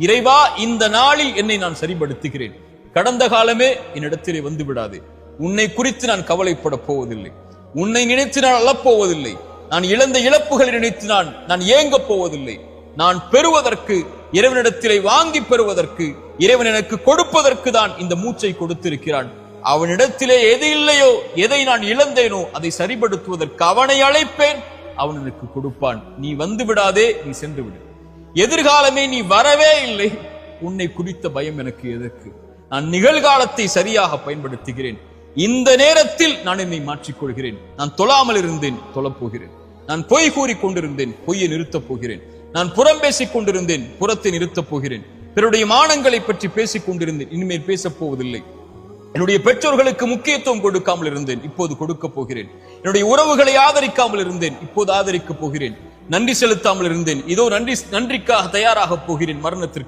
இறைவா, இந்த நாளில் என்னை நான் சரிபடுத்துகிறேன். கடந்த காலமே என்னிடத்திலே வந்து விடாது. உன்னை குறித்து நான் கவலைப்பட போவதில்லை. உன்னை நினைத்து நான் அழப்போவதில்லை. நான் இழந்த இழப்புகளை நினைத்து நான் ஏங்க போவதில்லை. நான் பெறுவதற்கு, இறைவனிடத்திலே வாங்கி பெறுவதற்கு, இறைவன் எனக்கு கொடுப்பதற்கு தான் இந்த மூச்சை கொடுத்திருக்கிறான். அவனிடத்திலே எது இல்லையோ, எதை நான் இழந்தேனோ அதை சரிபடுத்துவதற்கு அவனை அழைப்பேன், அவன் எனக்கு கொடுப்பான். நீ வந்து விடாதே, நீ சென்று விடு. எதிர்காலமே நீ வரவே இல்லை, உன்னை குறித்த பயம் எனக்கு எதற்கு? நான் நிகழ்காலத்தை சரியாக பயன்படுத்துகிறேன். இந்த நேரத்தில் நான் என்னை மாற்றிக்கொள்கிறேன். நான் தொழாமல் இருந்தேன், தொழப்போகிறேன். நான் பொய் கூறி கொண்டிருந்தேன், பொய்யை நிறுத்தப் போகிறேன். நான் புறம் பேசிக் கொண்டிருந்தேன், புறத்தை நிறுத்தப் போகிறேன். பிறருடைய மானங்களை பற்றி பேசிக் கொண்டிருந்தேன், இனிமேல் பேசப் போவதில்லை. என்னுடைய பெற்றோர்களுக்கு முக்கியத்துவம் கொடுக்காமல் இருந்தேன், இப்போது கொடுக்க போகிறேன். என்னுடைய உறவுகளை ஆதரிக்காமல் இருந்தேன், இப்போது ஆதரிக்கப் போகிறேன். நன்றி செலுத்தாமல் இருந்தேன், இதோ நன்றிக்காக தயாராக போகிறேன் மரணத்திற்கு.